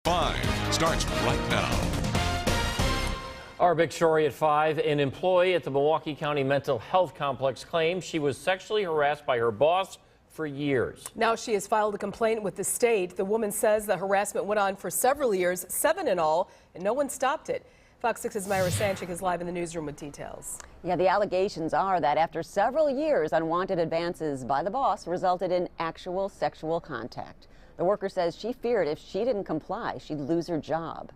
5 starts right now. Our big story at 5, an employee at the Milwaukee County Mental Health Complex claims she was sexually harassed by her boss for years. Now she has filed a complaint with the state. The woman says the harassment went on for several years, 7 in all, and no one stopped it. Fox 6's Myra Sanchik is live in the newsroom with details. Yeah, the allegations are that after several years, unwanted advances by the boss resulted in actual sexual contact. The worker says she feared if she didn't comply, she'd lose her job.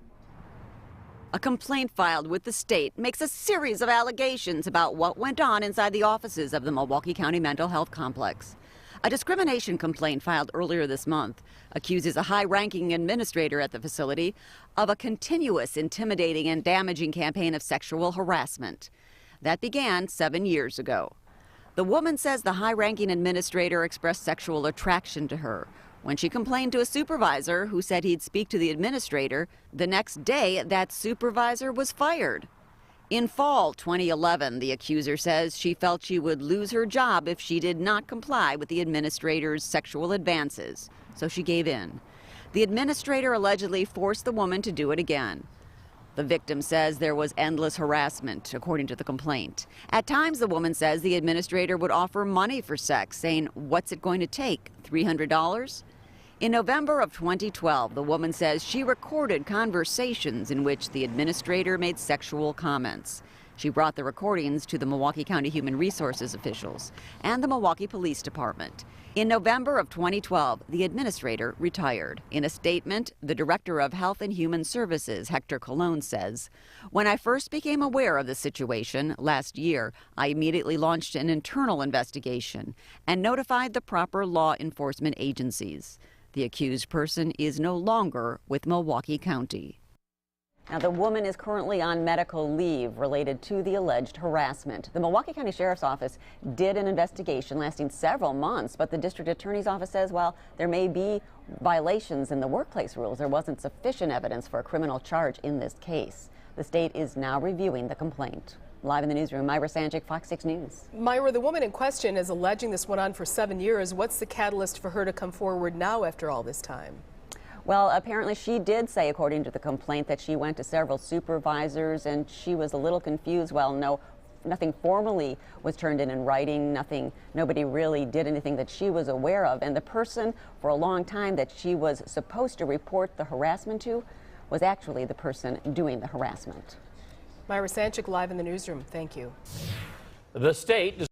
A complaint filed with the state makes a series of allegations about what went on inside the offices of the Milwaukee County Mental Health Complex. A discrimination complaint filed earlier this month accuses a high-ranking administrator at the facility of a continuous intimidating and damaging campaign of sexual harassment. That began 7 years ago. The woman says the high-ranking administrator expressed sexual attraction to her. When she complained to a supervisor who said he'd speak to the administrator, the next day that supervisor was fired. In fall 2011, the accuser says she felt she would lose her job if she did not comply with the administrator's sexual advances, so she gave in. The administrator allegedly forced the woman to do it again. The victim says there was endless harassment, according to the complaint. At times, the woman says the administrator would offer money for sex, saying, "What's it going to take, $300?" In November of 2012, the woman says she recorded conversations in which the administrator made sexual comments. She brought the recordings to the Milwaukee County Human Resources officials and the Milwaukee Police Department. In November of 2012, the administrator retired. In a statement, the Director of Health and Human Services, Hector Colon, says, "When I first became aware of the situation last year, I immediately launched an internal investigation and notified the proper law enforcement agencies. The accused person is no longer with Milwaukee County." Now, the woman is currently on medical leave related to the alleged harassment. The Milwaukee County Sheriff's Office did an investigation lasting several months, but the district attorney's office says, while there may be violations in the workplace rules, there wasn't sufficient evidence for a criminal charge in this case. The state is now reviewing the complaint. Live in the newsroom, Myra Sanchik, Fox 6 News. Myra, the woman in question is alleging this went on for 7 years. What's the catalyst for her to come forward now after all this time? Well, apparently she did say, according to the complaint, that she went to several supervisors and she was a little confused. Well, nothing formally was turned in writing, nobody really did anything that she was aware of. And the person for a long time that she was supposed to report the harassment to was actually the person doing the harassment. Myra Sanchik, live in the newsroom. Thank you. The state